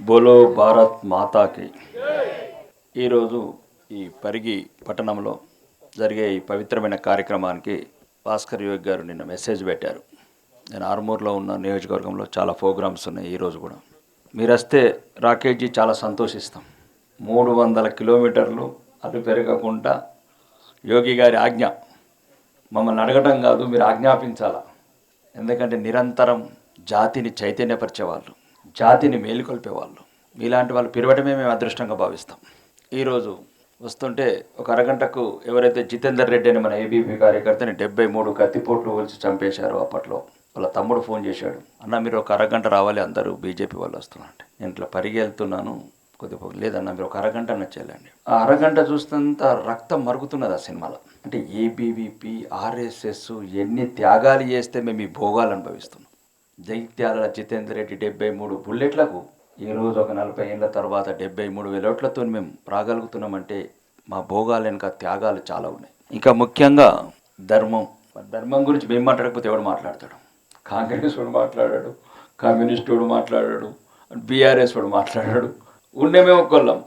బోలో భారత్ మాతాకి. ఈరోజు ఈ పరిగి పట్టణంలో జరిగే ఈ పవిత్రమైన కార్యక్రమానికి భాస్కర్ యోగి గారు నిన్న మెసేజ్ పెట్టారు. నేను ఆర్మూర్లో ఉన్న నియోజకవర్గంలో చాలా ప్రోగ్రామ్స్ ఉన్నాయి. ఈరోజు కూడా మీరు వస్తే రాకేష్జీ చాలా సంతోషిస్తాం. 300 కిలోమీటర్లు అటు పెరగకుండా యోగి గారి ఆజ్ఞ మమ్మల్ని అడగటం కాదు, మీరు ఆజ్ఞాపించాలా. ఎందుకంటే నిరంతరం జాతిని చైతన్యపరిచేవాళ్ళు, జాతిని మేలుకొల్పేవాళ్ళు, మీలాంటి వాళ్ళు పిలవటమే మేము అదృష్టంగా భావిస్తాం. ఈరోజు వస్తుంటే ఒక అరగంటకు ఎవరైతే జితేందర్ రెడ్డి అని మన ఏబీపీ కార్యకర్తని 73 కత్తిపోట్లు వచ్చి చంపేశారు. అప్పట్లో వాళ్ళ తమ్ముడు ఫోన్ చేశాడు, అన్న మీరు ఒక అరగంట రావాలి, అందరూ బీజేపీ వాళ్ళు వస్తున్నారంటే. నేను ఇట్లా పరిగి వెళ్తున్నాను, కొద్దిగా లేదన్న మీరు ఒక అరగంట నచ్చేయాలండి. ఆ అరగంట చూస్తున్నంత రక్తం మరుగుతున్నది ఆ సినిమాలో. అంటే ఏబీవీపీ ఆర్ఎస్ఎస్ ఎన్ని త్యాగాలు చేస్తే మేము ఈ భోగాలు అనుభవిస్తున్నాం. జైత్యాల జితేందర్ రెడ్డి 73 బుల్లెట్లకు ఈరోజు ఒక 40 ఏళ్ళ తర్వాత 73,000 ఓట్లతో మేము రాగలుగుతున్నామంటే మా భోగాలు వెనుక త్యాగాలు చాలా ఉన్నాయి. ఇంకా ముఖ్యంగా ధర్మం గురించి మేము మాట్లాడకపోతే ఎవడు మాట్లాడతాడు? కాంగ్రెస్ వాడు మాట్లాడాడు, కమ్యూనిస్ట్ వాడు మాట్లాడాడు, బీఆర్ఎస్ వాడు మాట్లాడాడు. ఉండేమే ఒక్కళ్ళం.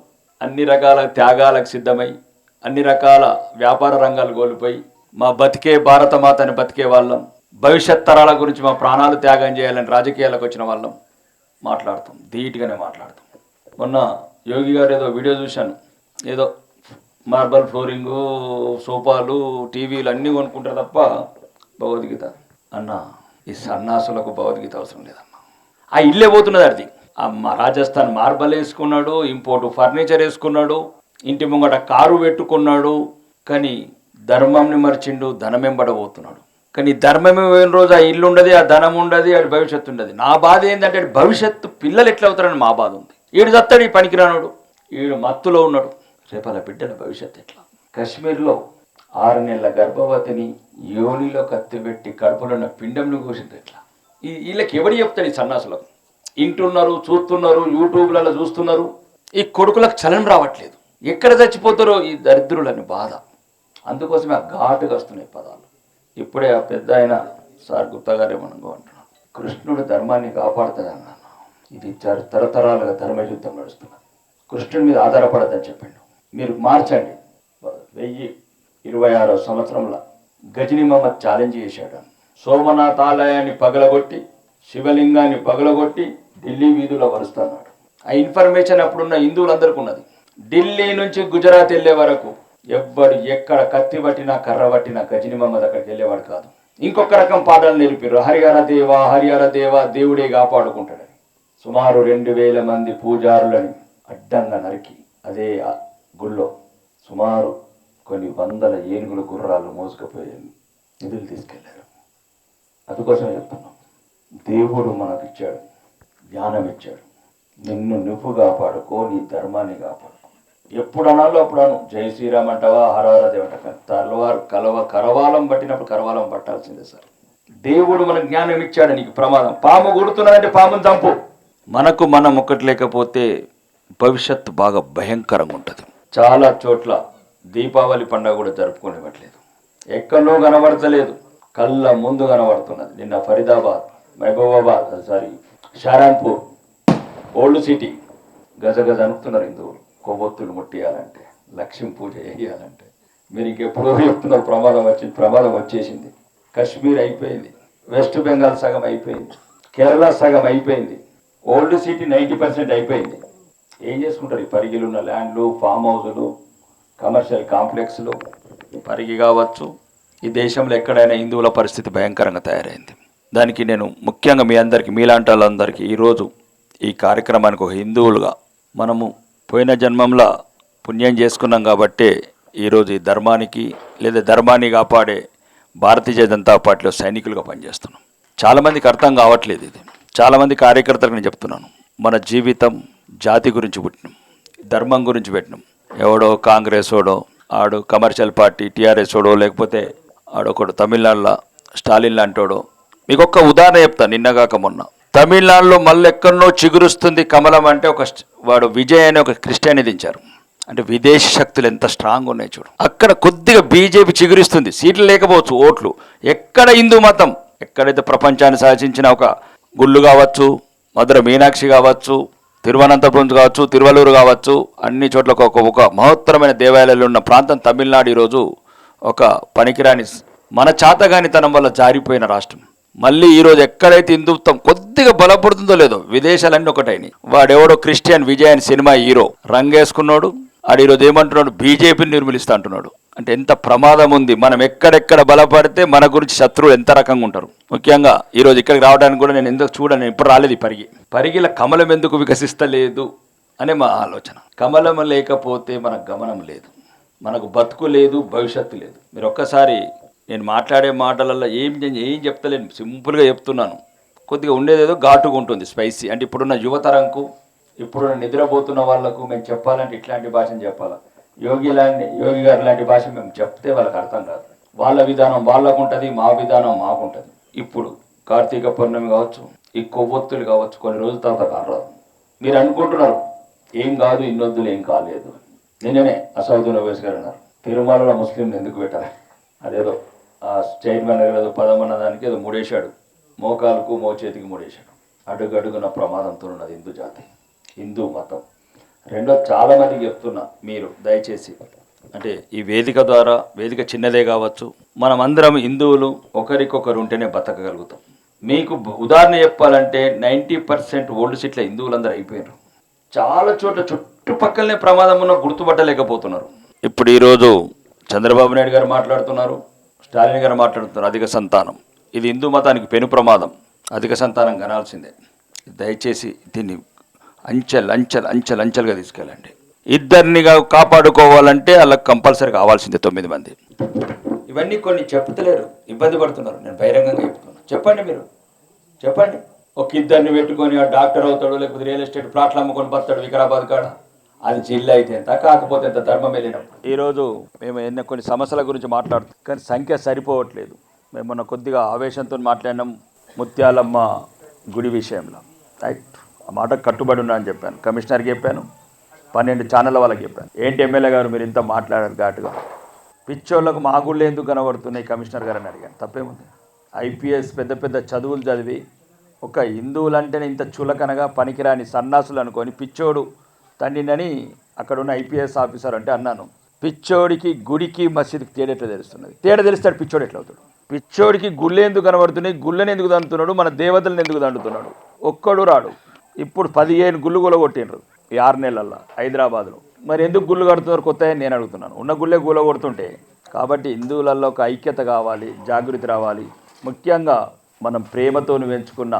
అన్ని రకాల త్యాగాలకు సిద్ధమై అన్ని రకాల వ్యాపార రంగాలు కోల్పోయి మా బతికే భారతమాతని బతికే వాళ్ళం, భవిష్యత్ తరాల గురించి మా ప్రాణాలు త్యాగం చేయాలని రాజకీయాలకు వచ్చిన వాళ్ళం మాట్లాడతాం, ధీటుగానే మాట్లాడతాం. మొన్న యోగి గారు ఏదో వీడియో చూశాను, ఏదో మార్బల్ ఫ్లోరింగు, సోఫాలు, టీవీలు అన్నీ కొనుక్కుంటారు తప్ప భగవద్గీత అన్న ఈ సన్నాసులకు భగవద్గీత అవసరం లేదమ్మా. ఆ ఇల్లే పోతున్నది. అది రాజస్థాన్ మార్బల్ వేసుకున్నాడు, ఇంపోర్టు ఫర్నిచర్ వేసుకున్నాడు, ఇంటి ముంగట కారు పెట్టుకున్నాడు, కానీ ధర్మంని మర్చిండు, ధనమెంబడబోతున్నాడు. కానీ ధర్మమే పోయిన రోజు ఆ ఇల్లు ఉండదు, ఆ ధనం ఉండదు, అది భవిష్యత్తు ఉండదు. నా బాధ ఏంటంటే భవిష్యత్తు పిల్లలు ఎట్లా అవుతారని మా బాధ ఉంది. ఈడు చస్తాడు, ఈ పనికిరానుడు, ఈడు మత్తులో ఉన్నాడు, రేపల బిడ్డల భవిష్యత్తు ఎట్లా? కాశ్మీర్లో 6 నెలల గర్భవతిని యోనిలో కత్తిపెట్టి కడుపులో ఉన్న పిండంను కోసింది ఎట్లా? వీళ్ళకి ఎవడు చెప్తాడు? ఈ సన్నాసులకు ఇంటున్నారు, చూస్తున్నారు, యూట్యూబ్లలో చూస్తున్నారు. ఈ కొడుకులకు చలనం రావట్లేదు, ఎక్కడ చచ్చిపోతారో ఈ దరిద్రులని బాధ. అందుకోసమే ఆ ఘాటుగా వస్తున్నాయి పదాలు. ఇప్పుడే ఆ పెద్ద ఆయన సార్ గుప్తా గారు ఏమనుకో అంటున్నాను, కృష్ణుడు ధర్మాన్ని కాపాడుతుంది అన్నాను. ఇది తరతరాలుగా ధర్మయుద్ధం నడుస్తున్నది, కృష్ణుడి మీద ఆధారపడద్దని చెప్పండి. మీరు మార్చండి. 1026వ సంవత్సరంలో గజనీ మహమ్మద్ ఛాలెంజ్ చేశాడు. సోమనాథ్ ఆలయాన్ని పగలగొట్టి, శివలింగాన్ని పగలగొట్టి ఢిల్లీ వీధులో వరుస్తున్నాడు. ఆ ఇన్ఫర్మేషన్ అప్పుడున్న హిందువులందరికీ ఉన్నది. ఢిల్లీ నుంచి గుజరాత్ వెళ్ళే వరకు ఎవ్వడు ఎక్కడ కత్తి పట్టినా కర్ర పట్టినా గజనీ మహమ్మద్ అక్కడికి వెళ్ళేవాడు కాదు. ఇంకొక రకం పాఠాలు నేర్పారు, హరిహర దేవ దేవుడే కాపాడుకుంటాడని. సుమారు 2000 మంది పూజారులని అడ్డంగా నరికి అదే గుళ్ళో సుమారు కొన్ని 100 ఏనుగుల గుర్రాలు మోసుకుపోయి నిధులు తీసుకెళ్లారు. అందుకోసమే చెప్తున్నాం, దేవుడు మనకు ఇచ్చాడు, జ్ఞానం ఇచ్చాడు. నిన్ను నువ్వు కాపాడుకో, నీ ధర్మాన్ని కాపాడుకో. ఎప్పుడు అనాలో అప్పుడు అను. జై శ్రీరామ్ అంటావా, హరహర దేవట కరవాలం పట్టినప్పుడు కరవాలం పట్టాల్సిందే సార్. దేవుడు మనకు జ్ఞానం ఇచ్చాడు. నీకు ప్రమాదం, పాము గుడుతున్నదంటే పాముని చంపు. మనకు మనం ఒక్కటి లేకపోతే భవిష్యత్తు బాగా భయంకరంగా ఉంటుంది. చాలా చోట్ల దీపావళి పండుగ కూడా జరుపుకునేవట్లేదు, ఎక్కడో కనబడతలేదు, కళ్ళ ముందు కనబడుతున్నది. నిన్న ఫరీదాబాద్, మహబూబాబాద్, షారాన్పూర్, ఓల్డ్ సిటీ గజగజ అనుకుతున్నారు హిందువులు. కొవ్వొత్తులు ముట్టియాలంటే, లక్ష్మీ పూజ చేయాలంటే. మీరు ఇంకెప్పుడో చెప్తున్నారు ప్రమాదం వచ్చేసింది. కాశ్మీర్ అయిపోయింది, వెస్ట్ బెంగాల్ సగం అయిపోయింది, కేరళ సగం అయిపోయింది, ఓల్డ్ సిటీ 90% అయిపోయింది. ఏం చేసుకుంటారు? ఈ పరిగిలు ఉన్న ల్యాండ్లు, ఫామ్ హౌజులు, కమర్షియల్ కాంప్లెక్స్లు. పరిగి కావచ్చు, ఈ దేశంలో ఎక్కడైనా హిందువుల పరిస్థితి భయంకరంగా తయారైంది. దానికి నేను ముఖ్యంగా మీ అందరికీ, మీలాంటి వాళ్ళందరికీ ఈరోజు ఈ కార్యక్రమానికి ఒక హిందువులుగా మనము పోయిన జన్మంలో పుణ్యం చేసుకున్నాం కాబట్టి ఈరోజు ఈ ధర్మానికి లేదా ధర్మాన్ని కాపాడే భారతీయ జనతా పార్టీలో సైనికులుగా పనిచేస్తున్నాం. చాలామందికి అర్థం కావట్లేదు ఇది. చాలామంది కార్యకర్తలకు నేను చెప్తున్నాను, మన జీవితం జాతి గురించి పుట్టినాం, ధర్మం గురించి పెట్టినాం. ఎవడో కాంగ్రెస్ వాడో, ఆడు కమర్షియల్ పార్టీ టీఆర్ఎస్ వాడో, లేకపోతే ఆడొకడు తమిళనాడులో స్టాలిన్ లాంటోడో. మీకు ఒక్క ఉదాహరణ చెప్తాను. నిన్నగాక మొన్న తమిళనాడులో మళ్ళీ ఎక్కడనో చిగురుస్తుంది కమలం అంటే వాడు విజయ్ అనే ఒక క్రిస్టియన్ దించారు. అంటే విదేశీ శక్తులు ఎంత స్ట్రాంగ్ ఉన్నాయి చూడు. అక్కడ కొద్దిగా బీజేపీ చిగురిస్తుంది, సీట్లు లేకపోవచ్చు, ఓట్లు. ఎక్కడ హిందూ మతం, ఎక్కడైతే ప్రపంచాన్ని శాసించిన ఒక గుళ్ళు కావచ్చు, మధుర మీనాక్షి కావచ్చు, తిరువనంతపురం కావచ్చు, తిరువల్లూరు కావచ్చు, అన్ని చోట్ల ఒక మహత్తరమైన దేవాలయాలు ఉన్న ప్రాంతం తమిళనాడు ఈరోజు ఒక పనికిరాని మన చాతగానితనం వల్ల జారిపోయిన రాష్ట్రం. మళ్ళీ ఈరోజు ఎక్కడైతే హిందుత్వం కొద్దిగా బలపడుతుందో లేదో విదేశాలన్నీ ఒకటైన వాడెవడో క్రిస్టియన్ విజయ్ అని సినిమా హీరో రంగేసుకున్నాడు. ఆడు ఈరోజు ఏమంటున్నాడు, బీజేపీని నిర్మూలిస్తా అంటున్నాడు. అంటే ఎంత ప్రమాదం ఉంది. మనం ఎక్కడెక్కడ బలపడితే మన గురించి శత్రువులు ఎంత రకంగా ఉంటారు. ముఖ్యంగా ఈరోజు ఇక్కడికి రావడానికి కూడా నేను ఎందుకు చూడను, ఇప్పుడు రాలేదు. పరిగిల కమలం ఎందుకు వికసిస్తలేదు అనే మా ఆలోచన. కమలం లేకపోతే మనకు గమనం లేదు, మనకు బతుకు లేదు, భవిష్యత్తు లేదు. మీరు ఒక్కసారి నేను మాట్లాడే మాటలలో ఏం చెప్తలేను, సింపుల్గా చెప్తున్నాను. కొద్దిగా ఉండేదేదో ఘాటుగా ఉంటుంది, స్పైసీ. అంటే ఇప్పుడున్న యువతరంకు, ఇప్పుడున్న నిద్రపోతున్న వాళ్లకు మేము చెప్పాలంటే ఇట్లాంటి భాషను చెప్పాలా. యోగి గారు లాంటి భాష మేము చెప్తే వాళ్ళకి అర్థం కాదు. వాళ్ళ విధానం వాళ్ళకు ఉంటుంది, మా విధానం మాకుంటుంది. ఇప్పుడు కార్తీక పౌర్ణమి కావచ్చు, ఈ కొవ్వొత్తులు కావచ్చు, కొన్ని రోజుల తర్వాత కారాదు. మీరు అనుకుంటున్నారు ఏం కాదు, ఇన్నొద్దులు ఏం కాలేదు. నిన్ననే అసౌద్దీన్ ఓవైసీ గారు అన్నారు, తిరుమలలో ముస్లింలు ఎందుకు పెట్టాలి. అదేదో ఆ చైర్మన్ ఏదో పదమన్న దానికి ఏదో ముడేశాడు, మోకాలకు మోచేతికి ముడేశాడు. అడుగడుగున ప్రమాదంతో ఉన్నది హిందూ జాతి, హిందూ మతం. రెండో చాలా మందికి చెప్తున్నా, మీరు దయచేసి అంటే ఈ వేదిక ద్వారా, వేదిక చిన్నదే కావచ్చు, మనం అందరం హిందువులు ఒకరికొకరు ఉంటేనే బతకగలుగుతాం. మీకు ఉదాహరణ చెప్పాలంటే 90% ఓల్డ్ సిట్ల హిందువులందరూ అయిపోయారు. చాలా చోట్ల చుట్టుపక్కలనే ప్రమాదం ఉన్న గుర్తుపట్టలేకపోతున్నారు. ఇప్పుడు ఈరోజు చంద్రబాబు నాయుడు గారు మాట్లాడుతున్నారు, స్టాలిన్ గారు మాట్లాడుతున్నారు అధిక సంతానం. ఇది హిందూ మతానికి పెను ప్రమాదం. అధిక సంతానం కనాల్సిందే. దయచేసి దీన్ని అంచెలుగా తీసుకెళ్ళండి. ఇద్దరిని కాపాడుకోవాలంటే వాళ్ళకి కంపల్సరీ కావాల్సిందే 9 మంది. ఇవన్నీ కొన్ని చెప్తలేరు, ఇబ్బంది పడుతున్నారు. నేను బహిరంగంగా చెప్తున్నాను. చెప్పండి, మీరు చెప్పండి. ఒక ఇద్దరిని పెట్టుకొని ఆ డాక్టర్ అవుతాడు, లేకపోతే రియల్ ఎస్టేట్ ప్లాట్లు అమ్ముకొని బతాడు వికారాబాద్ కాడ. అది జిల్లా అయితే ఎంత, కాకపోతే ఎంత ధర్మం వెళ్ళినప్పుడు. ఈరోజు మేము కొన్ని సమస్యల గురించి మాట్లాడుతాం, కానీ సంఖ్య సరిపోవట్లేదు. మేము మొన్న కొద్దిగా ఆవేశంతో మాట్లాడినాం ముత్యాలమ్మ గుడి విషయంలో. రైట్, ఆ మాట కట్టుబడి ఉన్నా అని చెప్పాను. కమిషనర్కి చెప్పాను, 12 ఛానళ్ళ వాళ్ళకి చెప్పాను. ఏంటి ఎమ్మెల్యే గారు మీరు ఇంత మాట్లాడారు ఘాటుగా, పిచ్చోళ్లకు మా గుళ్ళు ఎందుకు కనబడుతున్నాయి కమిషనర్ గారు అని అడిగాను. తప్పేముంది. ఐపీఎస్ పెద్ద పెద్ద చదువులు చదివి ఒక హిందువులంటేనే ఇంత చులకనగా పనికిరాని సన్నాసులు అనుకొని పిచ్చోడు తండ్రినని అక్కడున్న ఐపీఎస్ ఆఫీసర్ అంటే అన్నాను. పిచ్చోడికి గుడికి మసీదుకి తేడా ఎట్లా తెలుస్తున్నది? తేడా తెలుస్తాడు పిచ్చోడు ఎట్లా అవుతాడు? పిచ్చోడికి గుళ్ళు ఎందుకు కనబడుతున్నాయి, గుళ్ళని ఎందుకు దండుతున్నాడు, మన దేవతలను ఎందుకు దండుతున్నాడు? ఒక్కడు రాడు. ఇప్పుడు 15 గుళ్ళు కొట్టిండ్రు ఈ 6 నెలల్లో హైదరాబాద్లో. మరి ఎందుకు గుళ్ళు కడుతున్నారు కొత్త అని నేను అడుగుతున్నాను. ఉన్న గుళ్ళే కొడుతుంటే. కాబట్టి హిందువులలో ఒక ఐక్యత కావాలి, జాగృతి రావాలి. ముఖ్యంగా మనం ప్రేమతో పెంచుకున్న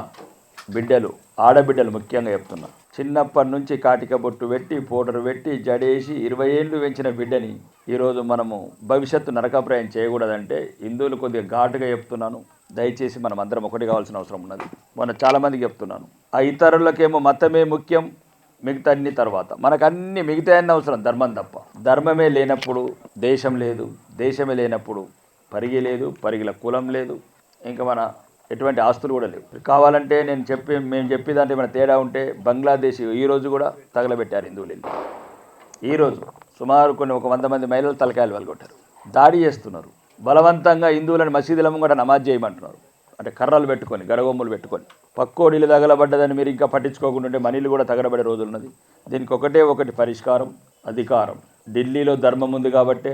బిడ్డలు, ఆడబిడ్డలు ముఖ్యంగా చెప్తున్నా, చిన్నప్పటి నుంచి కాటిక బొట్టు పెట్టి, పౌడర్ పెట్టి, జడేసి 20 ఏళ్ళు పెంచిన బిడ్డని ఈరోజు మనము భవిష్యత్తు నరకాప్రాయం చేయకూడదంటే హిందువులు కొద్దిగా ఘాటుగా చెప్తున్నాను. దయచేసి మనం అందరం ఒకటి కావాల్సిన అవసరం ఉన్నది. మొన్న చాలామందికి చెప్తున్నాను, ఆ ఇతరులకేమో మతమే ముఖ్యం, మిగతా అన్ని తర్వాత. మనకు అన్ని మిగతా అన్ని అవసరం, ధర్మం తప్ప. ధర్మమే లేనప్పుడు దేశం లేదు, దేశమే లేనప్పుడు పరిగి లేదు, పరిగిల కులం లేదు, ఇంకా మన ఎటువంటి ఆస్తులు కూడా లేవు. కావాలంటే మేము చెప్పేదంటే మన తేడా ఉంటే బంగ్లాదేశ్ ఈరోజు కూడా తగలబెట్టారు హిందువులు. ఈరోజు సుమారు కొన్ని 100 మంది మహిళలు తలకాయలు వెలగొట్టారు, దాడి చేస్తున్నారు. బలవంతంగా హిందువులను మసీదులను కూడా నమాజ్ చేయమంటున్నారు. అంటే కర్రలు పెట్టుకొని, గడగొమ్ములు పెట్టుకొని. పక్కోడిలు తగలబడ్డదని మీరు ఇంకా పట్టించుకోకుండా ఉంటే మనీలు కూడా తగలబడే రోజులు ఉన్నది. దీనికి ఒకటి పరిష్కారం, అధికారం. ఢిల్లీలో ధర్మం ఉంది కాబట్టే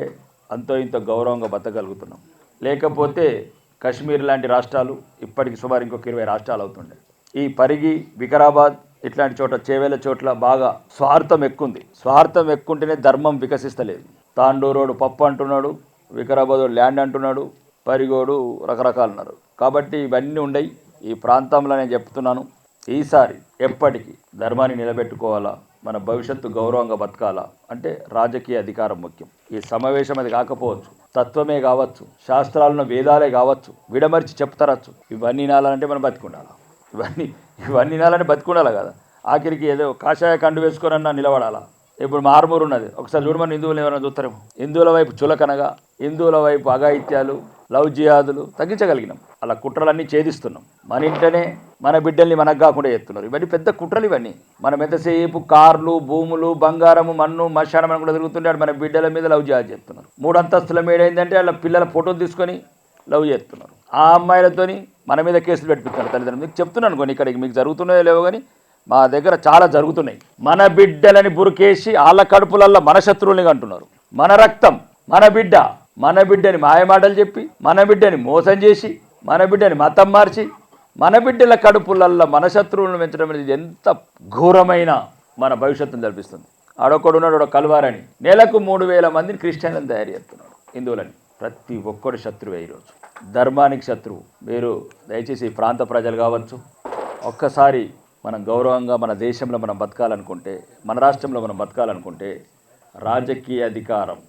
అంతో ఇంతో గౌరవంగా బతకగలుగుతున్నాం. లేకపోతే కశ్మీర్ లాంటి రాష్ట్రాలు ఇప్పటికి సుమారు ఇంకొక 20 రాష్ట్రాలు అవుతుండే. ఈ పరిగి, వికారాబాద్ ఇట్లాంటి చోట, చేవేల చోట్ల బాగా స్వార్థం ఎక్కుంది. స్వార్థం ఎక్కుంటేనే ధర్మం వికసిస్తలేదు. తాండూరోడు పప్పు అంటున్నాడు, వికారాబాద్ ల్యాండ్ అంటున్నాడు, పరిగోడు రకరకాలు ఉన్నారు. కాబట్టి ఇవన్నీ ఉండయి ఈ ప్రాంతంలో. నేను చెప్తున్నాను, ఈసారి ఎప్పటికీ ధర్మాన్ని నిలబెట్టుకోవాలా, మన భవిష్యత్తు గౌరవంగా బతకాలా అంటే రాజకీయ అధికారం ముఖ్యం. ఈ సమావేశం అది కాకపోవచ్చు, తత్వమే కావచ్చు, శాస్త్రాలను వేదాలే కావచ్చు, విడమర్చి చెప్తారచ్చు. ఇవన్నీ వినాలంటే మనం బతికుండాలి. ఇవన్నీ వినాలంటే బతికుండాలి కదా. ఆఖరికి ఏదో కాషాయ కండు వేసుకొనన్నా నిలబడాలా. ఇప్పుడు మారుమూరు ఉన్నది, ఒకసారి చూడమని హిందువులు ఎవరైనా చూస్తారేమో. హిందువుల వైపు చులకనగా, హిందువుల వైపు అఘాయిత్యాలు, లవ్ జిహాదులు తగ్గించగలిగినాం. అలా కుట్రలన్నీ ఛేదిస్తున్నాం. మన ఇంట్లోనే మన బిడ్డల్ని మనకు కాకుండా చేస్తున్నారు. ఇవన్నీ పెద్ద కుట్రలు. ఇవన్నీ మనం ఎంతసేపు కార్లు, భూములు, బంగారము, మన్ను, మశానం అని కూడా తిరుగుతుంటాడు. మన బిడ్డల మీద లవ్ జిహాద్ చేస్తున్నారు. 3 అంతస్తుల మీద ఏంటంటే వాళ్ళ పిల్లల ఫోటోలు తీసుకొని లవ్ చేస్తున్నారు. ఆ అమ్మాయిలతోని మన మీద కేసులు పెట్టిస్తున్నారు తల్లిదండ్రులు. మీకు చెప్తున్నాను కొన్ని, ఇక్కడికి మీకు జరుగుతున్నాయో లేవో కానీ మా దగ్గర చాలా జరుగుతున్నాయి. మన బిడ్డలని బురికేసి వాళ్ళ కడుపులల్లో మన శత్రువుల్ని అంటున్నారు. మన రక్తం, మన బిడ్డని మాయమాటలు చెప్పి, మన బిడ్డని మోసం చేసి, మన బిడ్డని మతం మార్చి, మన బిడ్డల కడుపులల్లో మన శత్రువులను పెంచడం అనేది ఎంత ఘోరమైన మన భవిష్యత్తును కల్పిస్తుంది. ఆడొక్కడున్నాడు కలువారని నెలకు 3,000 మందిని క్రిస్టియన్లను తయారు చేస్తున్నాడు, హిందువులని. ప్రతి ఒక్కడు శత్రువే ఈరోజు, ధర్మానికి శత్రువు. మీరు దయచేసి ఈ ప్రాంత ప్రజలు కావచ్చు, ఒక్కసారి మనం గౌరవంగా మన దేశంలో మనం బతకాలనుకుంటే, మన రాష్ట్రంలో మనం బతకాలనుకుంటే రాజకీయ అధికారం,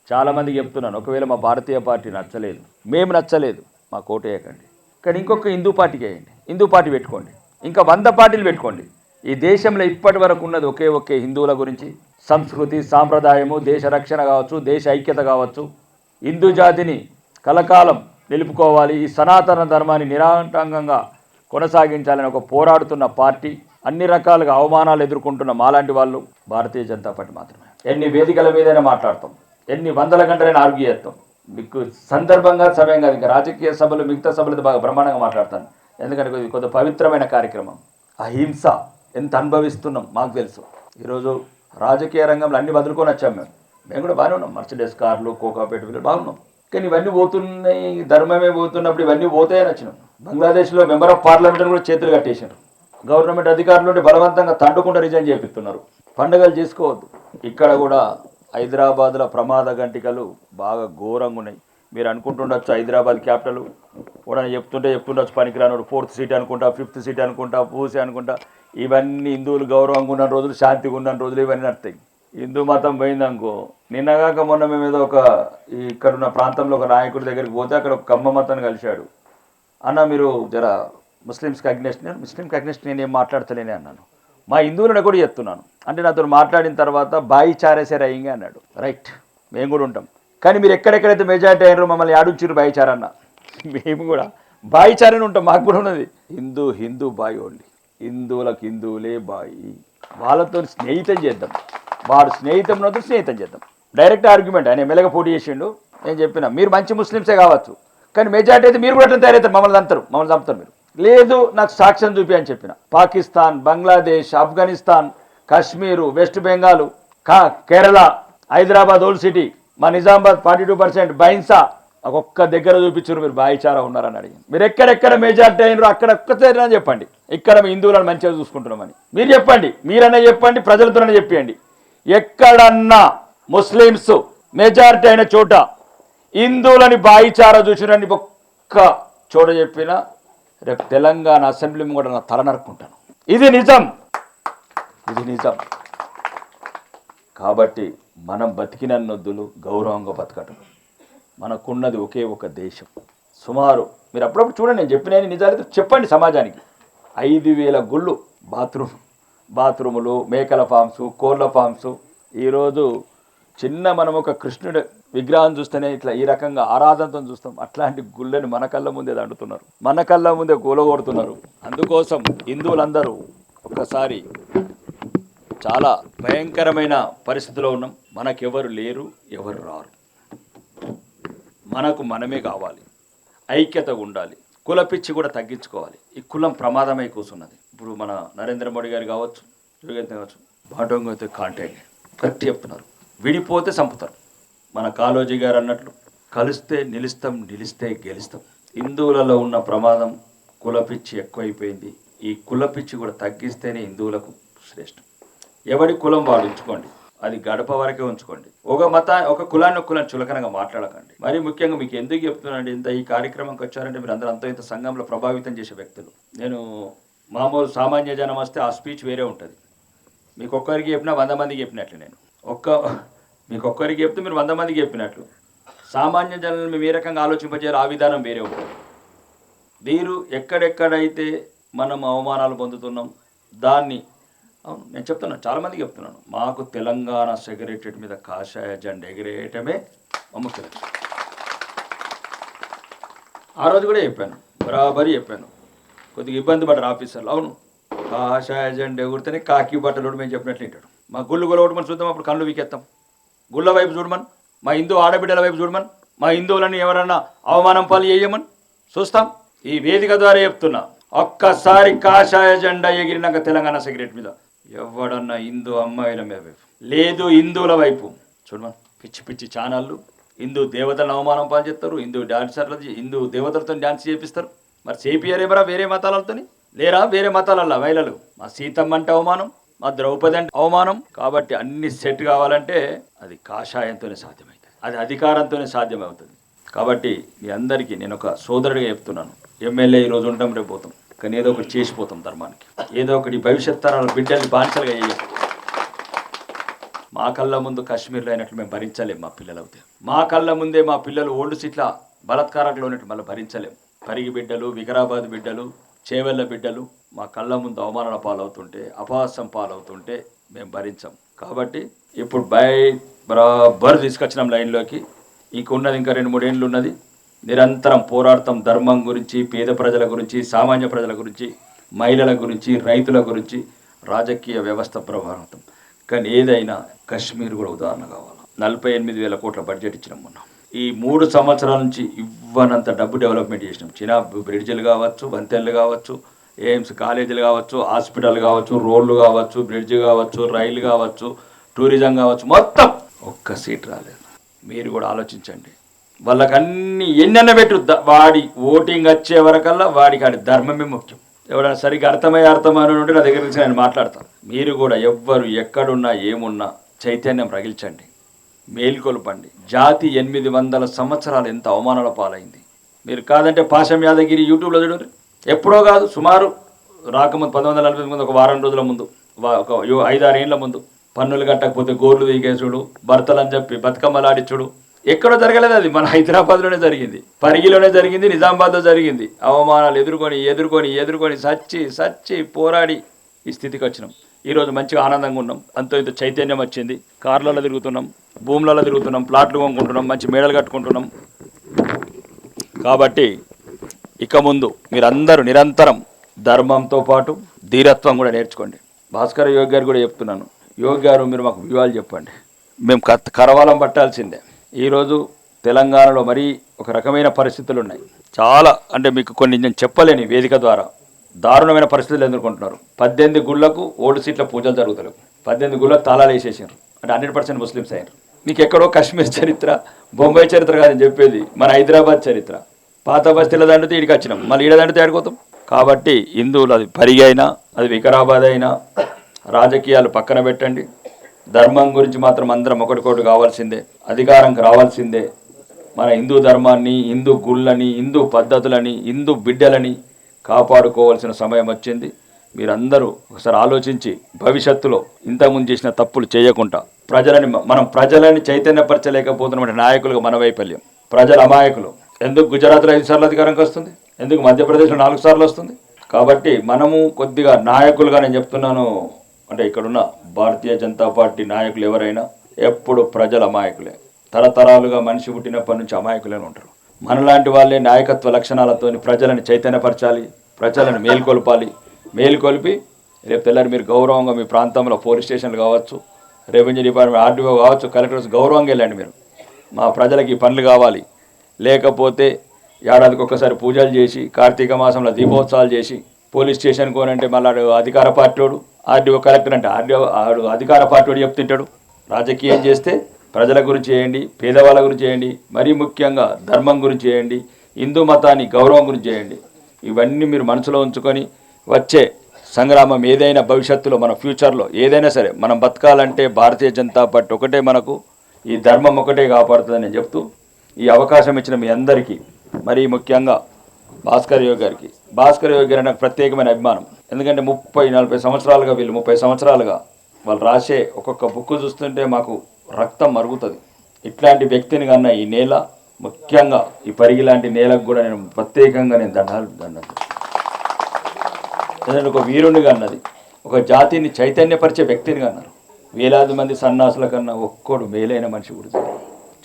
చాలామందికి చెప్తున్నాను, ఒకవేళ మా భారతీయ పార్టీ నచ్చలేదు, మేము నచ్చలేదు, మా కోటేయకండి, కానీ ఇంకొక హిందూ పార్టీకి వేయండి, హిందూ పార్టీ పెట్టుకోండి, ఇంకా 100 పార్టీలు పెట్టుకోండి. ఈ దేశంలో ఇప్పటి వరకు ఉన్నది ఒకే హిందువుల గురించి, సంస్కృతి సాంప్రదాయము, దేశ రక్షణ కావచ్చు, దేశ ఐక్యత కావచ్చు, హిందూ జాతిని కలకాలం నిలుపుకోవాలి, ఈ సనాతన ధర్మాన్ని నిరాటంకంగా కొనసాగించాలని ఒక పోరాడుతున్న పార్టీ. అన్ని రకాలుగా అవమానాలు ఎదుర్కొంటున్న మాలాంటి వాళ్ళు భారతీయ జనతా పార్టీ మాత్రమే. ఎన్ని వేదికల మీదైనా మాట్లాడతాం, ఎన్ని వందల గంటలైనా ఆర్గ్యూ చేస్తాం. మీకు సందర్భంగా సమయం కాదు, ఇంకా రాజకీయ సభలు మిగతా సభలు బాగా బ్రహ్మాండంగా మాట్లాడతాను. ఎందుకంటే ఇది కొంత పవిత్రమైన కార్యక్రమం. అహింస ఎంత అనుభవిస్తున్నాం మాకు తెలుసు. ఈరోజు రాజకీయ రంగంలో అన్ని వదులుకొని వచ్చాం. మేము కూడా బాగానే ఉన్నాం, మర్చిడెస్ కార్లు, కోకాపేట వీళ్ళు బాగున్నాం. కానీ ఇవన్నీ పోతున్నాయి, ధర్మమే పోతున్నప్పుడు ఇవన్నీ పోతాయని వచ్చినాం. బంగ్లాదేశ్లో మెంబర్ ఆఫ్ పార్లమెంట్ని కూడా చేతులు కట్టేసారు. గవర్నమెంట్ అధికారులు నుండి బలవంతంగా తండుకుంటూ రిజైన్ చేపిస్తున్నారు. పండుగలు చేసుకోవద్దు. ఇక్కడ కూడా హైదరాబాద్లో ప్రమాద గంటికలు బాగా ఘోరంగా ఉన్నాయి. మీరు అనుకుంటుండొచ్చు హైదరాబాద్ క్యాపిటల్ కూడా చెప్తుండొచ్చు పనికిరానుడు 4th సీట్ అనుకుంటా, 5th సీట్ అనుకుంటా, పూసి అనుకుంటా. ఇవన్నీ హిందువులు గౌరవంగా ఉన్న రోజులు, శాంతిగా ఉన్న రోజులు ఇవన్నీ నడుతాయి. హిందూ మతం పోయిందనుకో, నిన్నగాక మొన్న మేము ఏదో ఇక్కడున్న ప్రాంతంలో ఒక నాయకుడి దగ్గరికి పోతే అక్కడ ఒక కమ్మ మతాన్ని కలిశాడు. అన్న మీరు జర ముస్లిమ్స్కి అగ్నెస్ట్, నేను ముస్లింకి అగ్నెస్ట్ నేను ఏం మాట్లాడతలేనే అన్నాను. మా హిందువులను కూడా చెప్తున్నాను అంటే నాతో మాట్లాడిన తర్వాత బాయి చారేసే రయ్యింగే అన్నాడు. రైట్, మేము కూడా ఉంటాం, కానీ మీరు ఎక్కడెక్కడైతే మెజార్టీ అయినారో మమ్మల్ని ఆడుంచారు బాయి చారన్న, మేము కూడా బాయి చారని ఉంటాం. మాకు కూడా ఉన్నది హిందూ బాయి ఓన్లీ, హిందువులకు హిందువులే బాయి. వాళ్ళతో స్నేహితం చేద్దాం, వాడు స్నేహితం చేద్దాం. Direct argument. ఆయన ఎమ్మెల్యేగా పోటీ చేసిండు, నేను చెప్పిన మీరు మంచి ముస్లిమ్సే కావచ్చు, కానీ మెజార్టీ అయితే మీరు కూడా అట్లా తయారవుతారు, మమ్మల్ని చంపుతారు మీరు. లేదు నాకు సాక్ష్యం చూపి అని చెప్పిన. Pakistan, Bangladesh, Afghanistan, Kashmir, west Bengal, Kerala, Hyderabad old city, మా నిజామాబాద్ 42%, బైన్సా ఒక్క దగ్గర చూపించారు మీరు బాయిచారా ఉన్నారని అడిగింది. మీరు ఎక్కడెక్కడ మెజార్టీ అయినారో అక్కడ ఒక్కసారి చెప్పండి, ఇక్కడ మీ హిందువులను మంచిగా చూసుకుంటున్నామని మీరు చెప్పండి. మీరన్నా చెప్పండి, ప్రజలతోనే చెప్పండి. ఎక్కడన్నా ముస్లిమ్స్ మెజార్టీ అయిన చోట హిందువులని బాయిచారా చూసిరని ఒక్క చోట చెప్పినా రేపు తెలంగాణ అసెంబ్లీ కూడా నా తల నరుక్కుంటాను. ఇది నిజం. కాబట్టి మనం బతికినన్నొద్దులు గౌరవంగా బతకటం. మనకున్నది ఒకే ఒక దేశం. సుమారు మీరు అప్పుడప్పుడు చూడండి, నేను చెప్పిన నిజాలు చెప్పండి సమాజానికి. 5,000 గుళ్ళు, బాత్రూములు, మేకల ఫామ్స్, కోళ్ళ ఫామ్స్. ఈరోజు మనం ఒక కృష్ణుడు విగ్రహం చూస్తేనే ఇట్లా ఈ రకంగా ఆరాధనతో చూస్తాం. అట్లాంటి గుళ్ళని మన కళ్ళ ముందే దండుతున్నారు, మన కళ్ళ ముందే కూలగొడుతున్నారు. అందుకోసం హిందువులందరూ ఒకసారి చాలా భయంకరమైన పరిస్థితిలో ఉన్నాం. మనకెవరు లేరు, ఎవరు రారు. మనకు మనమే కావాలి, ఐక్యతగా ఉండాలి, కుల పిచ్చి కూడా తగ్గించుకోవాలి. ఈ కులం ప్రమాదమై కూర్చున్నది. ఇప్పుడు మన నరేంద్ర మోడీ గారు కావచ్చు, యోగేంద్ర కావచ్చు, బాటంగా అయితే కాంటాక్ట్ కరెక్ట్ చెప్తున్నారు. విడిపోతే చంపుతారు. మన కాళోజీ గారు అన్నట్లు కలిస్తే నిలుస్తాం, నిలిస్తే గెలుస్తాం. హిందువులలో ఉన్న ప్రమాదం కులపిచ్చి ఎక్కువైపోయింది. ఈ కులపిచ్చి కూడా తగ్గిస్తేనే హిందువులకు శ్రేష్టం. ఎవడి కులం వాడు ఉంచుకోండి, అది గడప వరకే ఉంచుకోండి. ఒక కులాన్ని చులకనగా మాట్లాడకండి. మరి ముఖ్యంగా మీకు ఎందుకు చెప్తున్నానండి, ఇంత ఈ కార్యక్రమంకి వచ్చారంటే మీరు అందరూ అంత ఇంత సంఘంలో ప్రభావితం చేసే వ్యక్తులు. నేను మామూలు సామాన్య జనం వస్తే ఆ స్పీచ్ వేరే ఉంటుంది. మీకు ఒక్కరికి చెప్పినా 100 మందికి చెప్పినట్లు. నేను మీకు ఒక్కరికి చెప్తే మీరు 100 మందికి చెప్పినట్లు. సామాన్య జనాలను మేము ఏ రకంగా ఆలోచింపజేయాలి, ఆ విధానం వేరే ఉంటుంది. మీరు ఎక్కడెక్కడైతే మనం అవమానాలు పొందుతున్నాం దాన్ని, అవును నేను చెప్తున్నాను, చాలామందికి చెప్తున్నాను, మాకు తెలంగాణ సెక్రటరేట్ మీద కాషాయ జెండా ఎగిరేయటమే మా ముఖ్య లక్ష్యం. ఆ రోజు కూడా చెప్పాను, బరాబరి చెప్పాను. కొద్దిగా ఇబ్బంది పడ్డారు ఆఫీసర్లు. అవును, కాషాయ జెండా ఎగురితేనే కాకి బట్టలు మేము చెప్పినట్లు వింటాడు. మా గుళ్ళు కొలవటమని చూద్దాం, అప్పుడు కళ్ళు వీకెత్తాం. గుళ్ళ వైపు చూడమని, మా హిందూ ఆడబిడ్డల వైపు చూడమని, మా హిందువులని ఎవరన్నా అవమానం పాలు చేయమని చూస్తాం. ఈ వేదిక ద్వారా చెప్తున్నా, ఒక్కసారి కాషాయ జెండా ఎగిరినాక తెలంగాణ సిగరెట్ మీద ఎవడన్నా హిందూ అమ్మాయిల మీద వైపు లేదు, హిందువుల వైపు చూడమా. పిచ్చి పిచ్చి ఛానళ్ళు హిందూ దేవతలను అవమానం పాల్చేస్తారు, హిందూ డాన్సర్లు హిందూ దేవతలతో డాన్స్ చేపిస్తారు. మరి చేపియరేమరా వేరే మతాలతో లేరా? వేరే మతాలల్లా మహిళలు మా సీతమ్మ అంటే అవమానం, మా ద్రౌపది అంటే అవమానం. కాబట్టి అన్ని సెట్ కావాలంటే అది కాషాయంతోనే సాధ్యమవుతుంది, అది అధికారంతోనే సాధ్యమవుతుంది. కాబట్టి మీ అందరికీ నేను ఒక సోదరుడిగా చెప్తున్నాను, ఎమ్మెల్యే ఈరోజు ఉంటాం రేపు పోతాం, కానీ ఏదో ఒకటి చేసిపోతాం ధర్మానికి, ఏదో ఒకటి భవిష్యత్ తరాల బిడ్డల్ని బానిసలుగా చేయాలి. మా కళ్ళ ముందు కాశ్మీర్లో అయినట్లు మేము భరించలేము, మా పిల్లలు అవుతాయి. మా కళ్ళ ముందే మా పిల్లలు ఓల్డ్ సీట్ల బలాత్కారంలో ఉన్నట్టు మళ్ళీ భరించలేము. పరిగి బిడ్డలు, వికారాబాద్ బిడ్డలు, చేవెళ్ళ బిడ్డలు మా కళ్ళ ముందు అవమానాల పాలవుతుంటే, అపహాస్యం పాలవుతుంటే మేము భరించాం. కాబట్టి ఇప్పుడు బరాబర్ తీసుకొచ్చినాం లైన్లోకి. ఇంకున్నది ఇంకా 2-3 ఏళ్ళు ఉన్నది. నిరంతరం పోరాడతాం ధర్మం గురించి, పేద ప్రజల గురించి, సామాన్య ప్రజల గురించి, మహిళల గురించి, రైతుల గురించి, రాజకీయ వ్యవస్థ ప్రభావితం. కానీ ఏదైనా కశ్మీర్ కూడా ఉదాహరణ కావాలి. 48,000 కోట్ల బడ్జెట్ ఇచ్చినాం మొన్న. ఈ 3 సంవత్సరాల నుంచి ఇవ్వనంత డబ్బు డెవలప్మెంట్ చేసినాం. చిన్న బ్రిడ్జిలు కావచ్చు, వంతెనలు కావచ్చు, ఎయిమ్స్ కాలేజీలు కావచ్చు, హాస్పిటల్ కావచ్చు, రోడ్లు కావచ్చు, బ్రిడ్జ్ కావచ్చు, రైలు కావచ్చు, టూరిజం కావచ్చు, మొత్తం ఒక్క సీట్ రాలేదు. మీరు కూడా ఆలోచించండి. వాళ్ళకన్నీ ఎన్నెన్న పెట్టు, వాడి ఓటింగ్ వచ్చే వరకల్లా వాడికి ఆడి ధర్మమే ముఖ్యం. ఎవరైనా సరిగ్గా అర్థమని ఉంటే నా దగ్గర నుంచి నేను మాట్లాడతాను. మీరు కూడా ఎవ్వరు ఎక్కడున్నా ఏమున్నా చైతన్యం రగిల్చండి, మేల్కొల్పండి. జాతి 800 సంవత్సరాలు ఎంత అవమానాల పాలైంది. మీరు కాదంటే పాశం యాదగిరి యూట్యూబ్లో చూడండి. ఎప్పుడో కాదు, సుమారు రాకముందు 1948 ముందు, ఒక వారం రోజుల ముందు, ఒక 5-6 ఏళ్ళ ముందు, పన్నులు కట్టకపోతే గోర్లు దిగేసుడు, భర్తలని చెప్పి బతుకమ్మలాడిచ్చుడు ఎక్కడో జరగలేదు. అది మన హైదరాబాద్లోనే జరిగింది, పరిగిలోనే జరిగింది, నిజామాబాద్లో జరిగింది. అవమానాలు ఎదుర్కొని సచ్చి పోరాడి ఈ స్థితికి వచ్చినాం. ఈరోజు మంచిగా ఆనందంగా ఉన్నాం, అంతో ఇంత చైతన్యం వచ్చింది. కార్లలో తిరుగుతున్నాం, భూములలో తిరుగుతున్నాం, ప్లాట్లు కొనుక్కుంటున్నాం, మంచి మేడలు కట్టుకుంటున్నాం. కాబట్టి ఇక ముందు మీరందరూ నిరంతరం ధర్మంతో పాటు ధీరత్వం కూడా నేర్చుకోండి. భాస్కర్ యోగి గారు కూడా చెప్తున్నాను, యోగి గారు మీరు మాకు వివరాలు చెప్పండి, మేము కరవాలం పట్టాల్సిందే. ఈరోజు తెలంగాణలో మరీ ఒక రకమైన పరిస్థితులు ఉన్నాయి. చాలా అంటే మీకు కొన్ని నేను చెప్పలేని వేదిక ద్వారా దారుణమైన పరిస్థితులు ఎదుర్కొంటున్నారు. 18 గుళ్ళకు ఓల్డ్ సీట్ల పూజలు జరుగుతలేవు. 18 గుళ్ళకు తాళాలు వేసేసారు. అంటే 100% ముస్లిమ్స్ అయ్యారు. మీకు ఎక్కడో కాశ్మీర్ చరిత్ర, బొంబాయి చరిత్ర కాదని చెప్పేది మన హైదరాబాద్ చరిత్ర. పాత బస్తీల దండితే ఇడికి వచ్చినాం, మళ్ళీ ఈడ దండితే ఆడుకోతాం. కాబట్టి హిందువులు అది పరిగి అయినా, అది వికారాబాద్ అయినా, రాజకీయాలు పక్కన పెట్టండి. ధర్మం గురించి మాత్రం అందరం ఒకటికోటి కావాల్సిందే, అధికారంకి రావాల్సిందే. మన హిందూ ధర్మాన్ని, హిందూ గుళ్ళని, హిందూ పద్ధతులని, హిందూ బిడ్డలని కాపాడుకోవాల్సిన సమయం వచ్చింది. మీరందరూ ఒకసారి ఆలోచించి భవిష్యత్తులో ఇంతకుముందు చేసిన తప్పులు చేయకుండా ప్రజలని చైతన్యపరచలేకపోతున్నటువంటి నాయకులుగా మన వైఫల్యం. ప్రజల అమాయకులు. ఎందుకు గుజరాత్లో 5 సార్లు అధికారంకి వస్తుంది, ఎందుకు మధ్యప్రదేశ్లో 4 సార్లు వస్తుంది? కాబట్టి మనము కొద్దిగా నాయకులుగా నేను చెప్తున్నాను, అంటే ఇక్కడున్న భారతీయ జనతా పార్టీ నాయకులు ఎవరైనా ఎప్పుడు ప్రజల అమాయకులే. తరతరాలుగా మనిషి పుట్టినప్పటి నుంచి అమాయకులే ఉంటారు. మనలాంటి వాళ్ళే నాయకత్వ లక్షణాలతో ప్రజలను చైతన్యపరచాలి, ప్రజలను మేల్కొల్పి రేపు తెల్లారి మీరు గౌరవంగా మీ ప్రాంతంలో పోలీస్ స్టేషన్లు కావచ్చు, రెవెన్యూ డిపార్ట్మెంట్, ఆర్డీఓ కావచ్చు, కలెక్టర్స్ గౌరవంగా వెళ్ళండి. మీరు మా ప్రజలకి పనులు కావాలి, లేకపోతే ఏడాదికి ఒక్కసారి పూజలు చేసి, కార్తీక మాసంలో దీపోత్సవాలు చేసి, పోలీస్ స్టేషన్ కోనంటే మళ్ళీ అధికార పార్టీవాడు, ఆర్డీఓ కలెక్టర్ అంటే అధికార పార్టీవాడు చెప్తుంటాడు. రాజకీయం చేస్తే ప్రజల గురించి చేయండి, పేదవాళ్ళ గురించి చేయండి, మరీ ముఖ్యంగా ధర్మం గురించి చేయండి, హిందూ మతాన్ని గౌరవం గురించి చేయండి. ఇవన్నీ మీరు మనసులో ఉంచుకొని వచ్చే సంగ్రామం ఏదైనా భవిష్యత్తులో మన ఫ్యూచర్లో ఏదైనా సరే మనం బతకాలంటే భారతీయ జనతా పార్టీ ఒకటే మనకు, ఈ ధర్మం ఒకటే కాపాడుతుందని నేను చెప్తూ ఈ అవకాశం ఇచ్చిన మీ అందరికీ, మరీ ముఖ్యంగా భాస్కర్ యోగి గారికి నాకు ప్రత్యేకమైన అభిమానం. ఎందుకంటే 30-40 సంవత్సరాలుగా వీళ్ళు 30 సంవత్సరాలుగా వాళ్ళు రాసే ఒక్కొక్క బుక్ చూస్తుంటే మాకు రక్తం మరుగుతుంది. ఇట్లాంటి వ్యక్తిని కన్నా ఈ నేల, ముఖ్యంగా ఈ పరిగి లాంటి నేలకు కూడా నేను ప్రత్యేకంగా దండాలు ఎందుకంటే ఒక వీరునిగా అన్నది, ఒక జాతిని చైతన్యపరిచే వ్యక్తిని అన్నారు. వేలాది మంది సన్నాసుల కన్నా ఒక్కడు మేలైన మనిషి కూడా.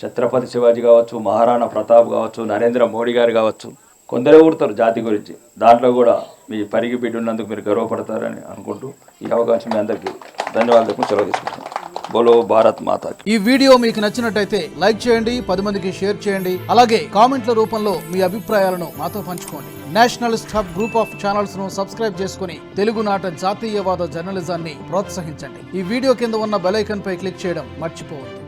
ఛత్రపతి శివాజీ కావచ్చు, మహారాణా ప్రతాప్ కావచ్చు, నరేంద్ర మోడీ గారు కావచ్చు, కొందరే ఊడతారు జాతి గురించి. దాంట్లో కూడా మీ పరిగి బిడ్డ ఉన్నందుకు మీరు గర్వపడతారని అనుకుంటూ ఈ అవకాశం మీ అందరికీ ధన్యవాదాలు సెలవు తీసుకుంటాను. బోలో భారత్ మాతా. ఈ వీడియో మీకు నచ్చినట్టయితే లైక్ చేయండి, 10 మందికి షేర్ చేయండి. అలాగే కామెంట్ల రూపంలో మీ అభిప్రాయాలను మాతో పంచుకోండి. Nationalist hub group of channels ను సబ్స్క్రైబ్ చేసుకుని తెలుగునాట జాతీయవాద జర్నలిజాన్ని ప్రోత్సహించండి. ఈ వీడియో కింద ఉన్న బెల్ ఐకాన్ పై క్లిక్ చేయడం మర్చిపోవద్దు.